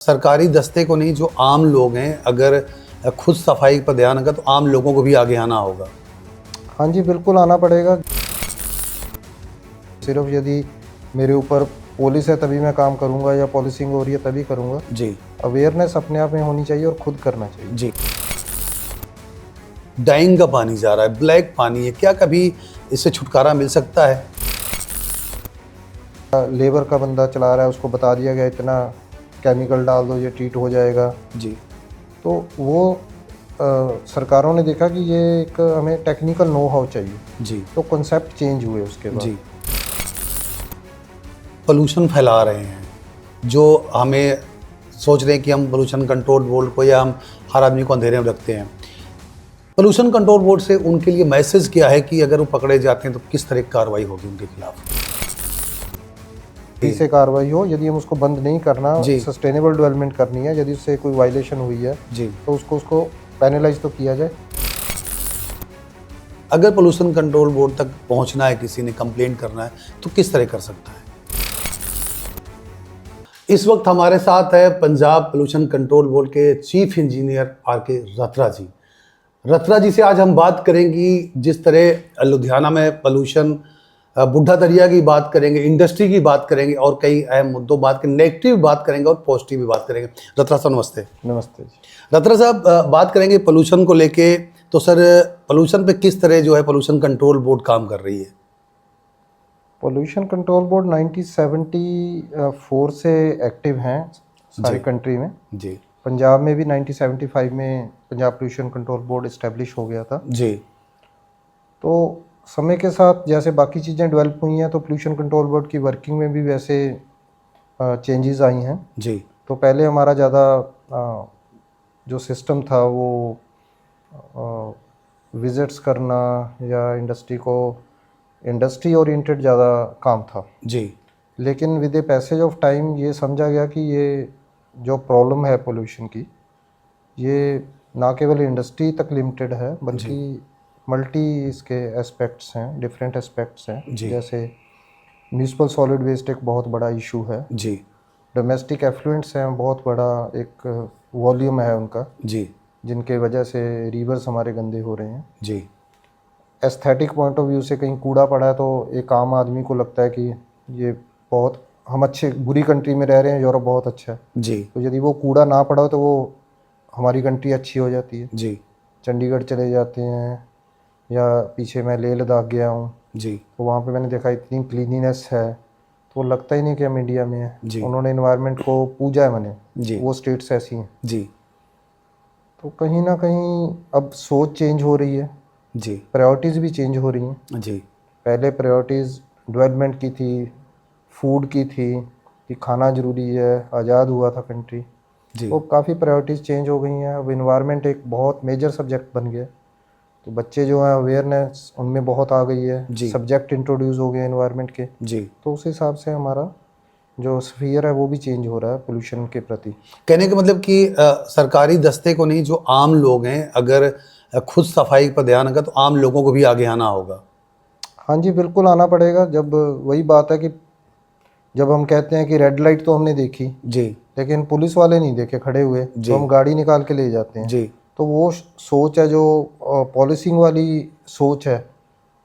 सरकारी दस्ते को नहीं, जो आम लोग हैं, अगर खुद सफाई पर ध्यान रखा तो आम लोगों को भी आगे आना होगा। हाँ जी, बिल्कुल आना पड़ेगा। सिर्फ यदि मेरे ऊपर पुलिस है तभी मैं काम करूंगा या पॉलिसिंग हो रही है तभी करूंगा। जी। अवेयरनेस अपने आप में होनी चाहिए और खुद करना चाहिए। जी। डाइंग का पानी जा रहा है, ब्लैक पानी है, क्या कभी इससे छुटकारा मिल सकता है? लेबर का बंदा चला रहा है, उसको बता दिया गया इतना केमिकल डाल दो, ये ट्रीट हो जाएगा। जी। तो वो सरकारों ने देखा कि ये एक हमें टेक्निकल नो हाउ चाहिए। जी। तो कॉन्सेप्ट चेंज हुए उसके बाद। जी। पोल्यूशन फैला रहे हैं, जो हमें सोच रहे हैं कि हम पोल्यूशन कंट्रोल बोर्ड को या हम हर आदमी को अंधेरे में रखते हैं। पोल्यूशन कंट्रोल बोर्ड से उनके लिए मैसेज क्या है कि अगर वो पकड़े जाते हैं तो किस तरह की कार्रवाई होगी उनके खिलाफ? से कार्रवाई हो, यदि हम उसको बंद नहीं करना, सस्टेनेबल डेवलपमेंट करनी है, यदि उससे कोई वायलेशन हुई है जी, तो उसको पेनलाइज तो किया जाए। अगर पोल्यूशन कंट्रोल बोर्ड तक पहुंचना है, किसी ने कंप्लेंट करना है, तो किस तरह कर सकता है? इस वक्त हमारे साथ है पंजाब पोल्यूशन कंट्रोल बोर्ड के चीफ इंजीनियर आर.के. रत्रा जी। रत्रा जी से आज हम बात करेंगी, जिस तरह लुधियाना में पोल्यूशन, बुढ़ा दरिया की बात करेंगे, इंडस्ट्री की बात करेंगे और कई अहम मुद्दों बात करेंगे, नेगेटिव बात करेंगे और पॉजिटिव भी बात करेंगे। रत्रा साहब नमस्ते। नमस्ते जी। रत्रा साहब, बात करेंगे पोल्यूशन को लेके, तो सर पोल्यूशन पे किस तरह जो है पोल्यूशन कंट्रोल बोर्ड काम कर रही है? पोल्यूशन कंट्रोल बोर्ड 1974 से एक्टिव हैं सारी कंट्री में। जी। पंजाब में भी 1975 में Punjab pollution control board establish हो गया था। जी। तो समय के साथ जैसे बाकी चीज़ें डेवलप हुई हैं, तो पोल्यूशन कंट्रोल बोर्ड की वर्किंग में भी वैसे चेंजेस आई हैं। जी। तो पहले हमारा ज़्यादा जो सिस्टम था वो विजिट्स करना या इंडस्ट्री ओरिएंटेड ज़्यादा काम था। जी। लेकिन with the passage of time ये समझा गया कि ये जो प्रॉब्लम है पोल्यूशन की, ये ना केवल इंडस्ट्री तक लिमिटेड है बल्कि मल्टी इसके एस्पेक्ट्स हैं, डिफरेंट एस्पेक्ट्स हैं। जैसे म्यूनिसिपल सॉलिड वेस्ट एक बहुत बड़ा इशू है। जी। डोमेस्टिक एफ्लुएंट्स हैं, बहुत बड़ा एक वॉल्यूम है उनका, जी, जिनके वजह से रिवर्स हमारे गंदे हो रहे हैं। जी। एस्थेटिक पॉइंट ऑफ व्यू से कहीं कूड़ा पड़ा है तो एक आम आदमी को लगता है कि ये बहुत, हम बुरी कंट्री में रह रहे हैं, यूरोप बहुत अच्छा है। जी। तो यदि वो कूड़ा ना पड़ा हो तो वो हमारी कंट्री अच्छी हो जाती है। जी। चंडीगढ़ चले जाते हैं, या पीछे मैं लेह लद्दाख गया हूँ, जी। तो वहाँ पे मैंने देखा इतनी क्लीनिनेस है, तो लगता ही नहीं कि हम इंडिया में हैं। जी। उन्होंने इन्वायरमेंट को पूजा है मैंने। जी। वो स्टेट्स ऐसी हैं। जी। तो कहीं ना कहीं अब सोच चेंज हो रही है। जी। प्रायोरिटीज़ भी चेंज हो रही हैं। जी। पहले प्रायोरिटीज़ डेवलपमेंट की थी, फूड की थी, कि खाना ज़रूरी है, आज़ाद हुआ था कंट्री। जी। तो काफ़ी प्रायोरिटीज़ चेंज हो गई हैं। अब इन्वायरमेंट एक बहुत मेजर सब्जेक्ट बन गया, तो बच्चे जो हैं अवेयरनेस उनमें बहुत आ गई है। सब्जेक्ट इंट्रोड्यूस हो गए इन्वायरमेंट के। जी। तो उस हिसाब से हमारा जो स्फीयर है वो भी चेंज हो रहा है पोल्यूशन के प्रति। कहने का मतलब कि सरकारी दस्ते को नहीं, जो आम लोग हैं, अगर खुद सफाई पर ध्यान रखा तो आम लोगों को भी आगे आना होगा। हाँ जी, बिल्कुल आना पड़ेगा। जब वही बात है कि जब हम कहते हैं कि रेड लाइट तो हमने देखी जी, लेकिन पुलिस वाले नहीं देखे खड़े हुए, तो हम गाड़ी निकाल के ले जाते हैं। जी। तो वो सोच है, जो पॉलिसिंग वाली सोच है,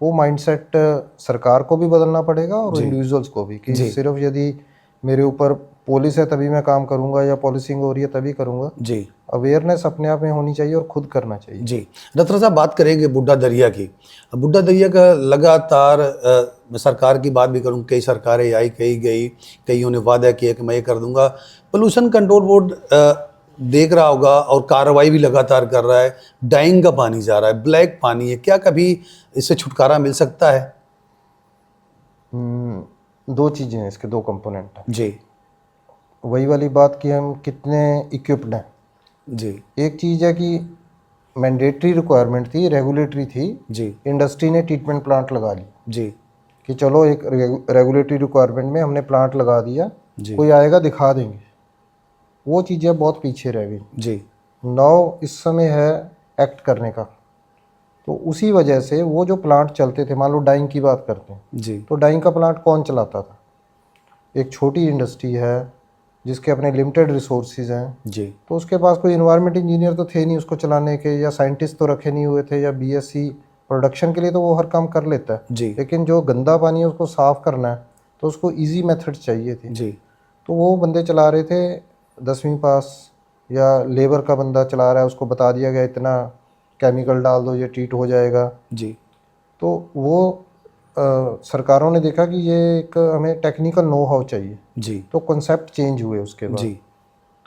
वो माइंडसेट सरकार को भी बदलना पड़ेगा और इंडिविजुअल्स को भी, कि सिर्फ यदि मेरे ऊपर पुलिस है तभी मैं काम करूंगा या पॉलिसिंग हो रही है तभी करूंगा। जी। अवेयरनेस अपने आप में होनी चाहिए और खुद करना चाहिए। जी। रत्रा साहब, बात करेंगे बुढ़ा दरिया की। बुढ़ा दरिया का लगातार मैं सरकार की बात भी करूँ, कई सरकारें आई, कई गई, कईयों ने वादा किया कि मैं ये कर दूंगा। पोल्यूशन कंट्रोल बोर्ड देख रहा होगा और कार्रवाई भी लगातार कर रहा है। डाइंग का पानी जा रहा है, ब्लैक पानी है, क्या कभी इससे छुटकारा मिल सकता है? दो चीज़ें हैं इसके, दो कंपोनेंट हैं। जी। वही वाली बात कि हम कितने इक्विप्ड हैं। जी। एक चीज़ है कि मैंडेटरी रिक्वायरमेंट थी, रेगुलेटरी थी। जी। इंडस्ट्री ने ट्रीटमेंट प्लांट लगा ली। जी। कि चलो एक रेगुलेटरी रिक्वायरमेंट में हमने प्लांट लगा दिया, कोई आएगा दिखा देंगे। वो चीज़ें बहुत पीछे रह गई। जी। नाउ इस समय है एक्ट करने का। तो उसी वजह से वो जो प्लांट चलते थे, मान लो डाइंग की बात करते हैं जी, तो डाइंग का प्लांट कौन चलाता था? एक छोटी इंडस्ट्री है, जिसके अपने लिमिटेड रिसोर्सेज हैं, जी तो उसके पास कोई इन्वायरमेंट इंजीनियर तो थे नहीं उसको चलाने के, या साइंटिस्ट तो रखे नहीं हुए थे, या बीएससी प्रोडक्शन के लिए तो वो हर काम कर लेता है, जी लेकिन जो गंदा पानी है उसको साफ़ करना है तो उसको इजी मेथड चाहिए थी। जी तो वो बंदे चला रहे थे 10वीं पास, या लेबर का बंदा चला रहा है, उसको बता दिया गया इतना केमिकल डाल दो ये ट्रीट हो जाएगा। जी तो वो सरकारों ने देखा कि ये एक हमें टेक्निकल नो हाउ चाहिए, जी तो कॉन्सेप्ट चेंज हुए उसके बाद। जी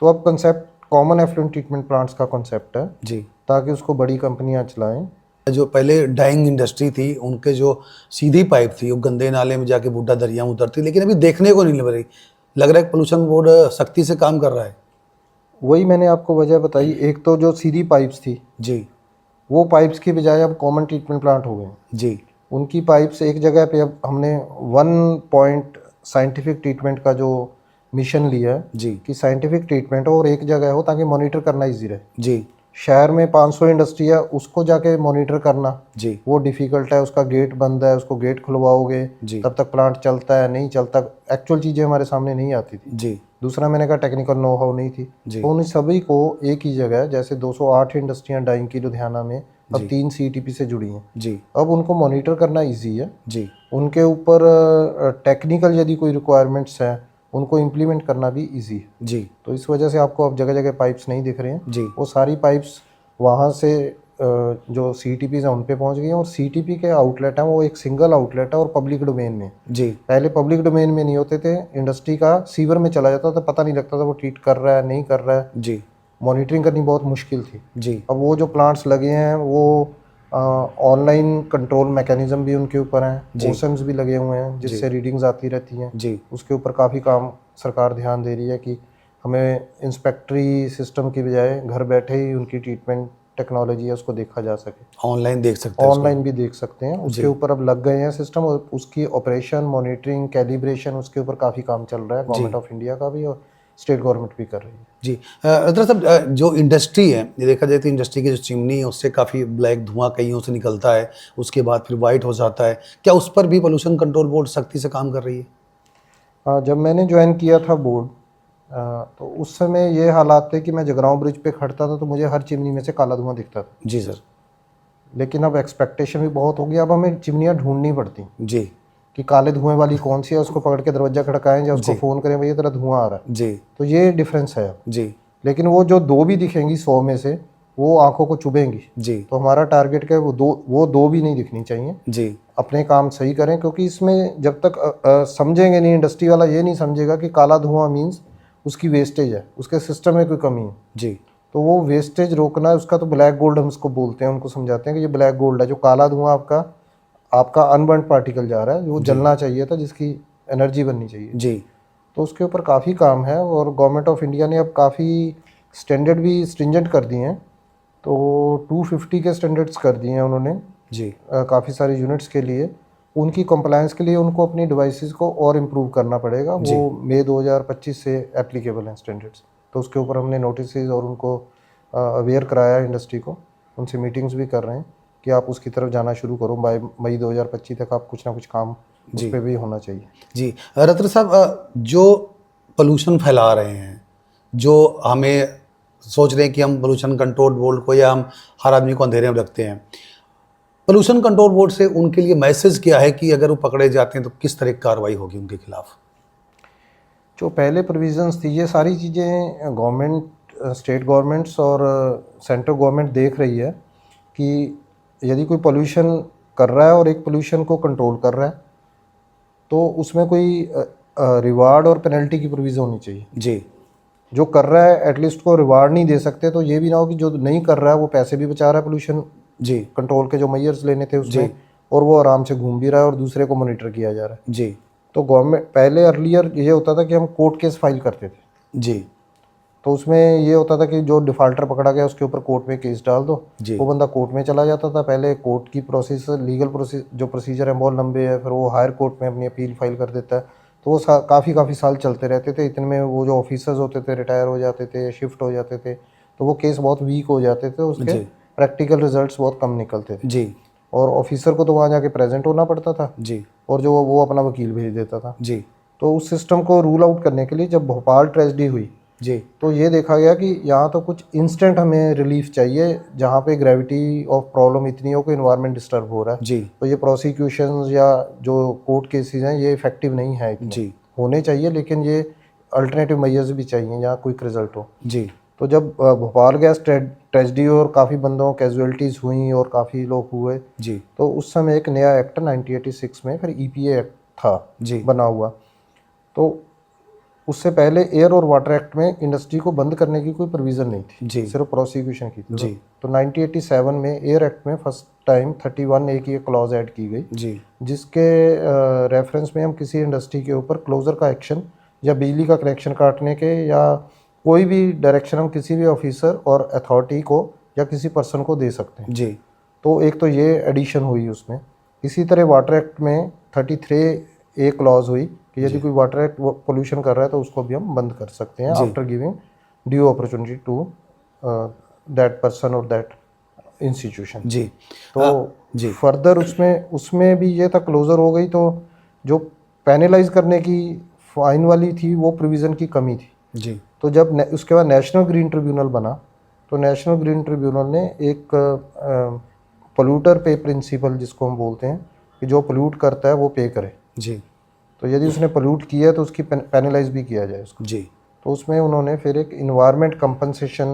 तो अब concept common effluent treatment plants का कॉन्सेप्ट है, जी। ताकि उसको बड़ी कंपनियां चलाएं। जो पहले डाइंग इंडस्ट्री थी उनके जो सीधी पाइप थी वो गंदे नाले में जाके बूढ़ा दरिया में उतरती, लेकिन अभी देखने को नहीं मिल रही। लग रहा है पोल्यूशन बोर्ड सख्ती से काम कर रहा है। वही मैंने आपको वजह बताई, एक तो जो सीधी पाइप्स थी जी वो पाइप्स की बजाय अब कॉमन ट्रीटमेंट प्लांट हो गए। जी उनकी पाइप्स एक जगह पे, अब हमने 1 पॉइंट साइंटिफिक ट्रीटमेंट का जो मिशन लिया है जी कि साइंटिफिक ट्रीटमेंट हो और एक जगह हो ताकि मॉनिटर करना इजी रहे। जी शहर में 500 इंडस्ट्री है, उसको जाके मॉनिटर करना जी वो डिफ़िकल्ट है, उसका गेट बंद है, उसको गेट खुलवाओगे जी तब तक प्लांट चलता है नहीं चलता, एक्चुअल चीज़ें हमारे सामने नहीं आती थी। जी दूसरा मैंने कहा टेक्निकल नो हाउ नहीं थी। जी तो उन सभी को एक ही जगह, जैसे 208 इंडस्ट्रियां डाइंग की लुधियाना में अब जी 3 सीईटीपी से जुड़ी हैं, जी अब उनको मॉनिटर करना इजी है। जी उनके ऊपर टेक्निकल यदि कोई रिक्वायरमेंट्स हैं उनको इम्प्लीमेंट करना भी इजी है। जी तो इस वजह से आपको अब जगह जगह पाइप्स नहीं दिख रहे हैं, जी वो सारी पाइप्स वहाँ से जो सीटीपीज हैं उन पे पहुँच गई हैं। और सीटीपी के आउटलेट हैं वो एक सिंगल आउटलेट है और पब्लिक डोमेन में। जी पहले पब्लिक डोमेन में नहीं होते थे, इंडस्ट्री का सीवर में चला जाता था, पता नहीं लगता था वो ट्रीट कर रहा है नहीं कर रहा है, जी मॉनिटरिंग करनी बहुत मुश्किल थी। जी अब वो जो प्लांट्स लगे हैं वो ऑनलाइन कंट्रोल मैकेनिज्म भी उनके ऊपर हैं, ओसम्स भी लगे हुए हैं जिससे रीडिंग्स आती रहती हैं। जी उसके ऊपर काफ़ी काम सरकार ध्यान दे रही है कि हमें इंस्पेक्टरी सिस्टम की बजाय घर बैठे ही उनकी ट्रीटमेंट टेक्नोलॉजी है उसको देखा जा सके। ऑनलाइन देख सकते हैं ऑनलाइन भी देख सकते हैं, उसके जी। ऊपर अब लग गए हैं सिस्टम, और उसकी ऑपरेशन मॉनिटरिंग कैलिब्रेशन उसके ऊपर काफ़ी काम चल रहा है, गवर्नमेंट ऑफ इंडिया का भी और स्टेट गवर्नमेंट भी कर रही है। जी रत्ना साहब, जो इंडस्ट्री है, ये देखा जाए तो इंडस्ट्री की जो चिमनी है उससे काफ़ी ब्लैक धुआं कईयों से निकलता है, उसके बाद फिर वाइट हो जाता है। क्या उस पर भी पोल्यूशन कंट्रोल बोर्ड सख्ती से काम कर रही है? जब मैंने ज्वाइन किया था बोर्ड, तो उस समय ये हालात थे कि मैं जगरांव ब्रिज पे खड़ता था तो मुझे हर चिमनी में से काला धुआं दिखता था। जी सर। लेकिन अब एक्सपेक्टेशन भी बहुत हो गई, अब हमें चिमनियाँ ढूंढनी पड़ती जी कि काले धुएं वाली कौन सी है, उसको पकड़ के दरवाजा खड़काएं या उसको फ़ोन करें भैया तेरा धुआं आ रहा है। जी तो ये डिफरेंस है अब। जी लेकिन वो जो 2 भी दिखेंगी 100 में से, वो आंखों को चुभेंगी। जी तो हमारा टारगेट क्या है, वो दो भी नहीं दिखनी चाहिए। जी अपने काम सही करें, क्योंकि इसमें जब तक समझेंगे नहीं, इंडस्ट्री वाला ये नहीं समझेगा कि काला धुआं मीन्स उसकी वेस्टेज है, उसके सिस्टम में कोई कमी है। जी तो वो वेस्टेज रोकना है उसका, तो ब्लैक गोल्ड हम उसको बोलते हैं, उनको समझाते हैं कि ये ब्लैक गोल्ड है, जो काला धुआं आपका अनबर्न पार्टिकल जा रहा है, जो जलना चाहिए था, जिसकी एनर्जी बननी चाहिए। जी तो उसके ऊपर काफ़ी काम है और गवर्नमेंट ऑफ इंडिया ने अब काफ़ी स्टैंडर्ड भी स्ट्रिंजेंट कर दिए हैं। तो 250 के स्टैंडर्ड्स कर दिए हैं उन्होंने जी काफ़ी सारे यूनिट्स के लिए। उनकी कंप्लायंस के लिए उनको अपनी डिवाइसेस को और इम्प्रूव करना पड़ेगा। वो मई 2025 से एप्लीकेबल हैं स्टैंडर्ड्स। तो उसके ऊपर हमने नोटिस और उनको अवेयर कराया इंडस्ट्री को, उनसे मीटिंग्स भी कर रहे हैं कि आप उसकी तरफ जाना शुरू करो, बाय मई 2025 तक आप कुछ ना कुछ काम उस पर भी होना चाहिए। जी रत्न साहब, जो पोल्यूशन फैला रहे हैं, जो हमें सोच रहे हैं कि हम पोल्यूशन कंट्रोल बोर्ड को या हम हर आदमी को अंधेरे में रखते हैं, पोल्यूशन कंट्रोल बोर्ड से उनके लिए मैसेज क्या है कि अगर वो पकड़े जाते हैं तो किस तरह की कार्रवाई होगी उनके खिलाफ? जो पहले प्रोविजंस थी, ये सारी चीज़ें गवर्नमेंट, स्टेट गवर्नमेंट्स और सेंट्रल गवर्नमेंट देख रही है कि यदि कोई पोल्यूशन कर रहा है और एक पोल्यूशन को कंट्रोल कर रहा है तो उसमें कोई रिवार्ड और पेनल्टी की प्रोविज़न होनी चाहिए। जी जो कर रहा है एटलीस्ट को रिवार्ड नहीं दे सकते, तो ये भी ना हो कि जो नहीं कर रहा है वो पैसे भी बचा रहा है पोल्यूशन जी कंट्रोल के जो मेजर्स लेने थे उसमें, और वो आराम से घूम भी रहा है और दूसरे को मॉनिटर किया जा रहा है। जी तो गवर्नमेंट, पहले अर्लियर ये होता था कि हम कोर्ट केस फाइल करते थे, जी तो उसमें ये होता था कि जो डिफ़ाल्टर पकड़ा गया उसके ऊपर कोर्ट में केस डाल दो, जी वो बंदा कोर्ट में चला जाता था। पहले कोर्ट की प्रोसेस, लीगल प्रोसेस जो प्रोसीजर है बहुत लंबे है, फिर वो हायर कोर्ट में अपनी अपील फाइल कर देता है। तो वो काफ़ी साल चलते रहते थे। इतने में वो जो ऑफिसर्स होते थे रिटायर हो जाते थे, शिफ्ट हो जाते थे, तो वो केस बहुत वीक हो जाते थे, उसके प्रैक्टिकल रिजल्ट्स बहुत कम निकलते थे। जी और ऑफिसर को तो वहाँ जाके प्रेजेंट होना पड़ता था जी और जो वो अपना वकील भेज देता था। जी तो उस सिस्टम को रूल आउट करने के लिए जब भोपाल ट्रेजेडी हुई जी तो ये देखा गया कि यहाँ तो कुछ इंस्टेंट हमें रिलीफ चाहिए, जहाँ पे ग्रेविटी ऑफ प्रॉब्लम इतनी हो कि इन्वायरमेंट डिस्टर्ब हो रहा है। जी तो ये प्रोसिक्यूशंस या जो कोर्ट केसेस हैं ये इफेक्टिव नहीं है इतने। जी होने चाहिए, लेकिन ये अल्टरनेटिव मेजर्स भी चाहिए जहाँ क्विक रिजल्ट हो। जी तो जब भोपाल गैस ट्रेजेडी और काफ़ी बंदों कैजुअलिटीज़ हुई और काफ़ी लोग हुए, जी तो उस समय एक नया एक्ट 1986 में फिर EPA एक्ट था जी बना हुआ। तो उससे पहले एयर और वाटर एक्ट में इंडस्ट्री को बंद करने की कोई प्रोविज़न नहीं थी, जी सिर्फ प्रोसिक्यूशन की थी। जी तो 1987 में एयर एक्ट में फर्स्ट टाइम 31A की एक क्लॉज ऐड की गई, जी जिसके रेफरेंस में हम किसी इंडस्ट्री के ऊपर क्लोजर का एक्शन या बिजली का कनेक्शन काटने के या कोई भी डायरेक्शन हम किसी भी ऑफिसर और अथॉरिटी को या किसी पर्सन को दे सकते हैं। जी तो एक तो ये एडिशन हुई उसमें। इसी तरह वाटर एक्ट में 33A क्लॉज हुई कि यदि कोई वाटर एक्ट पोल्यूशन कर रहा है तो उसको भी हम बंद कर सकते हैं after giving due opportunity to that person और दैट इंस्टीट्यूशन। जी तो जी फर्दर उसमें भी ये था, क्लोजर हो गई तो जो पेनलाइज करने की फाइन वाली थी वो प्रोविज़न की कमी थी। जी तो जब उसके बाद नेशनल ग्रीन ट्रिब्यूनल बना तो नेशनल ग्रीन ट्रिब्यूनल ने एक पोल्यूटर पे प्रिंसिपल जिसको हम बोलते हैं कि जो पोल्यूट करता है वो पे करे। जी तो यदि उसने पोल्यूट किया तो उसकी पेनलाइज भी किया जाए उसको। जी तो उसमें उन्होंने फिर एक इन्वायरमेंट कंपनसेशन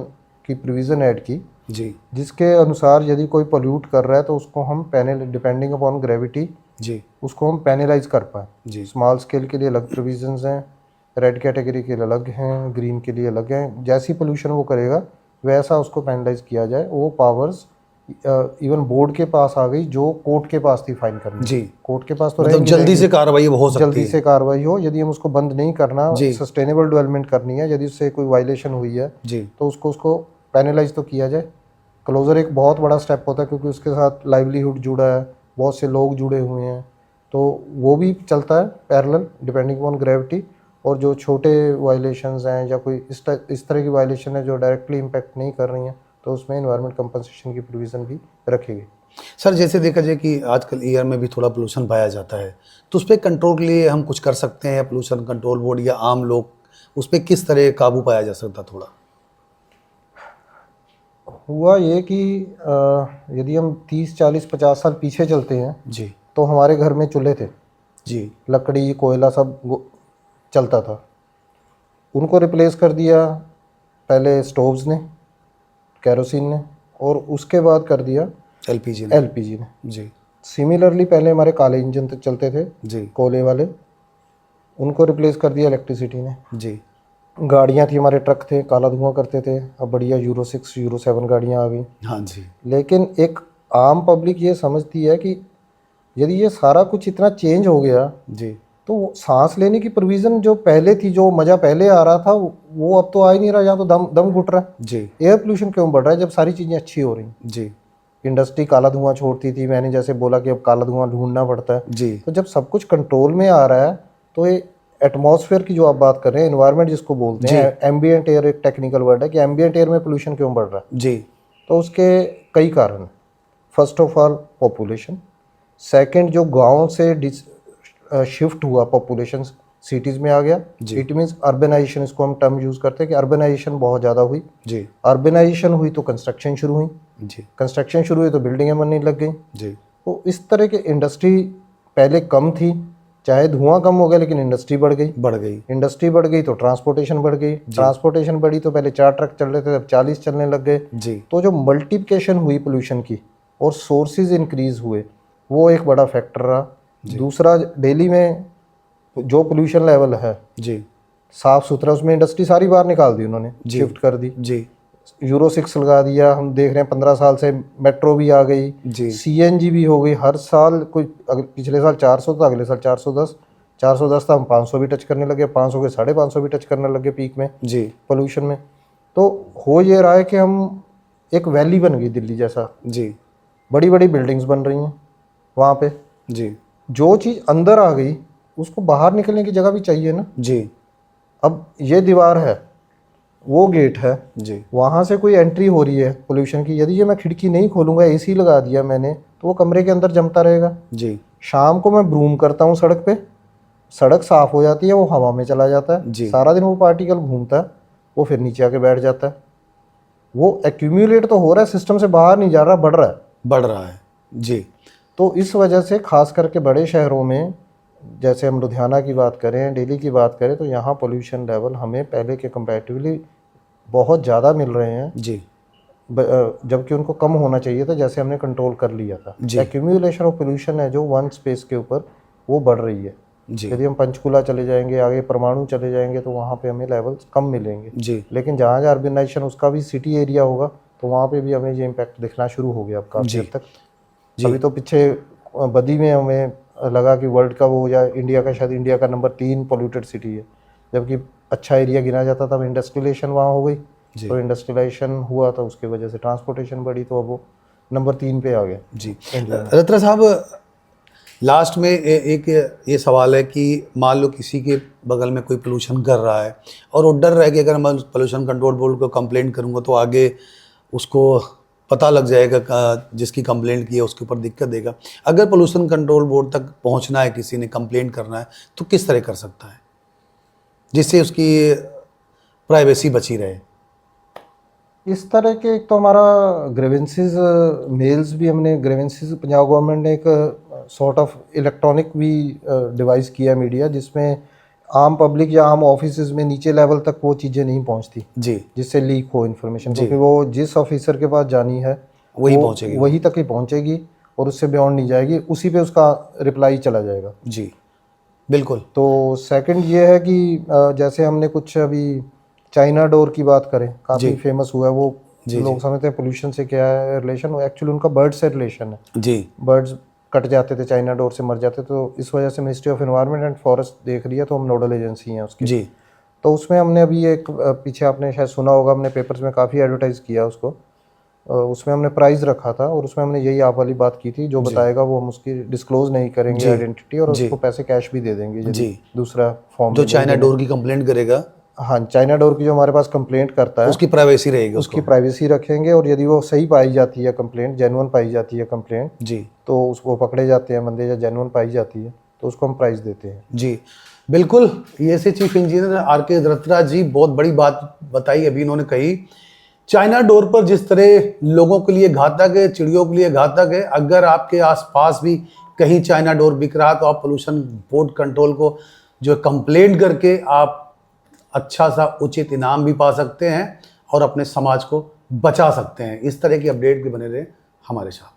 की प्रोविज़न ऐड की, जी जिसके अनुसार यदि कोई पोल्यूट कर रहा है तो उसको हम डिपेंडिंग अपॉन ग्रेविटी जी उसको हम पेनलाइज कर पाएँ। जी स्मॉल स्केल के लिए अलग प्रोविजंस हैं, रेड कैटेगरी के लिए अलग हैं, ग्रीन के लिए अलग हैं। जैसी पोल्यूशन वो करेगा वैसा उसको पेनलाइज किया जाए। वो पावर्स इवन बोर्ड के पास आ गई जो कोर्ट के पास थी फाइन करनी। जी कोर्ट के पास तो मतलब जल्दी से कार्रवाई हो सकती जल्दी है। से कार्रवाई हो। यदि हम उसको बंद नहीं करना, जी सस्टेनेबल डेवलपमेंट करनी है, यदि उससे कोई वायलेशन हुई है जी तो उसको पेनलाइज तो किया जाए। क्लोजर एक बहुत बड़ा स्टेप होता है क्योंकि उसके साथ लाइवलीहुड जुड़ा है, बहुत से लोग जुड़े हुए हैं, तो वो भी चलता है पैरेलल डिपेंडिंग ऑन ग्रेविटी। और जो छोटे वायलेशंस हैं या कोई इस तरह की वायलेशन है जो डायरेक्टली इम्पैक्ट नहीं कर रही हैं तो उसमें एनवायरनमेंट कंपनसेशन की प्रोविज़न भी रखी गई। सर, जैसे देखा जाए कि आजकल एयर में भी थोड़ा पोल्यूशन पाया जाता है, तो उस पर कंट्रोल के लिए हम कुछ कर सकते हैं? पोल्यूशन कंट्रोल बोर्ड या आम लोग उस पर किस तरह काबू पाया जा सकता? थोड़ा हुआ ये कि यदि हम 30, 40, 50 साल पीछे चलते हैं जी तो हमारे घर में चूल्हे थे, जी लकड़ी कोयला सब चलता था। उनको रिप्लेस कर दिया पहले स्टोव्स ने, केरोसिन ने, और उसके बाद कर दिया एलपीजी LPG ने। जी सिमिलरली पहले हमारे काले इंजन तक चलते थे जी कोयले वाले, उनको रिप्लेस कर दिया इलेक्ट्रिसिटी ने। जी गाड़ियाँ थी, हमारे ट्रक थे, काला धुआं करते थे। अब बढ़िया यूरो 6 यूरो 7 गाड़ियाँ आ गई। हाँ जी लेकिन एक आम पब्लिक ये समझती है कि यदि ये सारा कुछ इतना चेंज हो गया जी तो सांस लेने की प्रोविज़न जो पहले थी, जो मज़ा पहले आ रहा था वो अब तो आ ही नहीं रहा, यहाँ तो दम दम घुट रहा है। जी एयर पोल्यूशन क्यों बढ़ रहा है जब सारी चीज़ें अच्छी हो रही? जी इंडस्ट्री काला धुआं छोड़ती थी, मैंने जैसे बोला कि अब काला धुआं ढूंढना पड़ता है। जी तो जब सब कुछ कंट्रोल में आ रहा है तो ये एटमॉस्फेयर की जो आप बात कर रहे हैं, एनवायरनमेंट जिसको बोलते हैं, एम्बिएंट एयर एक टेक्निकल वर्ड है कि एम्बिएंट एयर में पोल्यूशन क्यों बढ़ रहा है। जी तो उसके कई कारण हैं। First of all population, second जो गांव से शिफ्ट हुआ पॉपुलेशन सिटीज़ में आ गया, इट मीन्स अर्बनाइजेशन, इसको हम टर्म यूज़ करते हैं कि अर्बनाइजेशन बहुत ज़्यादा हुई। जी अर्बनाइजेशन हुई तो कंस्ट्रक्शन शुरू हुई, जी कंस्ट्रक्शन शुरू हुई तो बिल्डिंगें बनने लग गई। जी तो इस तरह के इंडस्ट्री पहले कम थी, चाहे धुआं कम हो गया लेकिन इंडस्ट्री बढ़ गई। बढ़ गई। इंडस्ट्री बढ़ गई तो ट्रांसपोर्टेशन बढ़ गई, ट्रांसपोर्टेशन बढ़ी तो पहले 4 ट्रक चल रहे थे, अब 40 चलने लग गए। जी तो जो मल्टीप्लिकेशन हुई पोल्यूशन की और सोर्सेज इंक्रीज हुए, वो एक बड़ा फैक्टर रहा। दूसरा, दिल्ली में जो पोल्यूशन लेवल है जी साफ सुथरा, उसमें इंडस्ट्री सारी बाहर निकाल दी उन्होंने, शिफ्ट कर दी, जी यूरो 6 लगा दिया। हम देख रहे हैं 15 साल से मेट्रो भी आ गई, जी CNG भी हो गई। हर साल कोई पिछले साल 400 था, अगले साल 410, 410 था, हम 500 भी टच करने लगे, 500 के 550 भी टच करने लगे पीक में जी पोल्यूशन में। तो हो ये रहा है कि हम एक वैली बन गई दिल्ली जैसा, जी बड़ी बड़ी बिल्डिंग्स बन रही हैं वहाँ पे। जी जो चीज़ अंदर आ गई उसको बाहर निकलने की जगह भी चाहिए ना। जी अब ये दीवार है, वो गेट है, जी वहाँ से कोई एंट्री हो रही है पोल्यूशन की, यदि ये मैं खिड़की नहीं खोलूँगा, AC लगा दिया मैंने, तो वो कमरे के अंदर जमता रहेगा। जी शाम को मैं ब्रूम करता हूँ सड़क पे, सड़क साफ हो जाती है, वो हवा में चला जाता जी। है, सारा दिन वो पार्टिकल घूमता है, वो फिर नीचे आके बैठ जाता है, वो एक्यूमुलेट तो हो रहा है, सिस्टम से बाहर नहीं जा रहा, बढ़ रहा है। जी तो इस वजह से खास करके बड़े शहरों में, जैसे हम लुधियाना की बात करें, दिल्ली की बात करें, तो यहाँ पोल्यूशन लेवल हमें पहले के कंपैरेटिवली बहुत ज़्यादा मिल रहे हैं, जी जबकि उनको कम होना चाहिए था, जैसे हमने कंट्रोल कर लिया था। जी। एक्यूमुलेशन ऑफ पोल्यूशन है जो वन स्पेस के ऊपर, वो बढ़ रही है। जी यदि हम पंचकुला चले जाएंगे, आगे परमाणु चले जाएंगे, तो वहाँ पे हमें लेवल्स कम मिलेंगे। जी लेकिन जहाँ जहाँ अर्बनाइजेशन उसका भी सिटी एरिया होगा, तो वहाँ पे भी हमें ये इम्पैक्ट दिखना शुरू हो गया अब काफ़ी जी। हद तक। जी। अभी तो पीछे बदी में हमें लगा कि वर्ल्ड का वो, या इंडिया का, शायद इंडिया का नंबर 3 पोल्यूटेड सिटी है, जबकि अच्छा एरिया गिना जाता था। अब इंडस्ट्रियलाइजेशन वहाँ हो गई, जी। तो इंडस्ट्रियलाइजेशन हुआ, तो उसकी वजह से ट्रांसपोर्टेशन बढ़ी, तो अब वो नंबर 3 पे आ गया जी। इंडिया में। रत्रा साहब, लास्ट में एक ये सवाल है कि मान लो किसी के बगल में कोई पोल्यूशन कर रहा है और वो डर रहा है कि अगर मैं पोल्यूशन कंट्रोल बोर्ड को कंप्लेंट करूंगा तो आगे उसको पता लग जाएगा, जिसकी कंप्लेंट की है उसके ऊपर दिक्कत देगा। अगर पोल्यूशन कंट्रोल बोर्ड तक पहुंचना है, किसी ने कंप्लेंट करना है, तो किस तरह कर सकता है जिससे उसकी प्राइवेसी बची रहे? इस तरह के, एक तो हमारा ग्रेवेंसीज मेल्स भी, हमने ग्रेवेंसीज, पंजाब गवर्नमेंट ने एक सॉर्ट ऑफ इलेक्ट्रॉनिक भी डिवाइस किया मीडिया, जिसमें आम पब्लिक या आम ऑफिसेज में नीचे लेवल तक वो चीज़ें नहीं पहुंचती, जी जिससे लीक हो इन्फॉर्मेशन, जी। क्योंकि वो जिस ऑफिसर के पास जानी है वही वो पहुंचेगी। वही तक ही पहुंचेगी और उससे बियॉन्ड नहीं जाएगी, उसी पे उसका रिप्लाई चला जाएगा। जी बिल्कुल। तो सेकंड ये है कि जैसे हमने कुछ अभी चाइना डोर की बात करें, काफ़ी जी। फेमस हुआ है वो। जी लोग समझते हैं पोल्यूशन से क्या है रिलेशन, वो एक्चुअली उनका बर्ड से रिलेशन है। जी बर्ड्स कट जाते थे, चाइना डोर से मर जाते, तो इस वजह से ministry of environment and forest देख रही है, तो हम नोडल एजेंसी हैं उसकी। जी तो उसमें हमने अभी एक पीछे आपने शायद सुना होगा, हमने पेपर्स में काफ़ी एडवर्टाइज किया उसको। उसमें हमने प्राइस रखा था और उसमें हमने यही आप वाली बात की थी, जो बताएगा वो हम उसकी डिस्क्लोज नहीं करेंगे जी। आइडेंटिटी, और जी। उसको पैसे कैश भी दे देंगे यदि जी। दूसरा फॉर्म जो चाइना डोर की कंप्लेंट करेगा हाँ, चाइना डोर की जो हमारे पास कंप्लेंट करता है, उसकी प्राइवेसी रहेगी, उसकी उसको। प्राइवेसी रखेंगे, और यदि वो सही पाई जाती है कंप्लेंट, जेन्युइन पाई जाती है कंप्लेंट, जी तो उसको पकड़े जाते हैं बंदे, या जेन्युइन पाई जाती है तो उसको हम प्राइस देते हैं। जी बिल्कुल। ये से चीफ इंजीनियर आर के रत्रा जी, बहुत बड़ी बात बताई अभी इन्होंने कही। चाइना डोर पर जिस तरह लोगों के लिए घातक है, चिड़ियों के लिए घातक है, अगर आपके आसपास भी कहीं चाइना डोर बिक रहा तो आप पोल्यूशन बोर्ड कंट्रोल को जो कंप्लेंट करके आप अच्छा सा उचित इनाम भी पा सकते हैं और अपने समाज को बचा सकते हैं। इस तरह की अपडेट भी बने रहे हमारे साथ।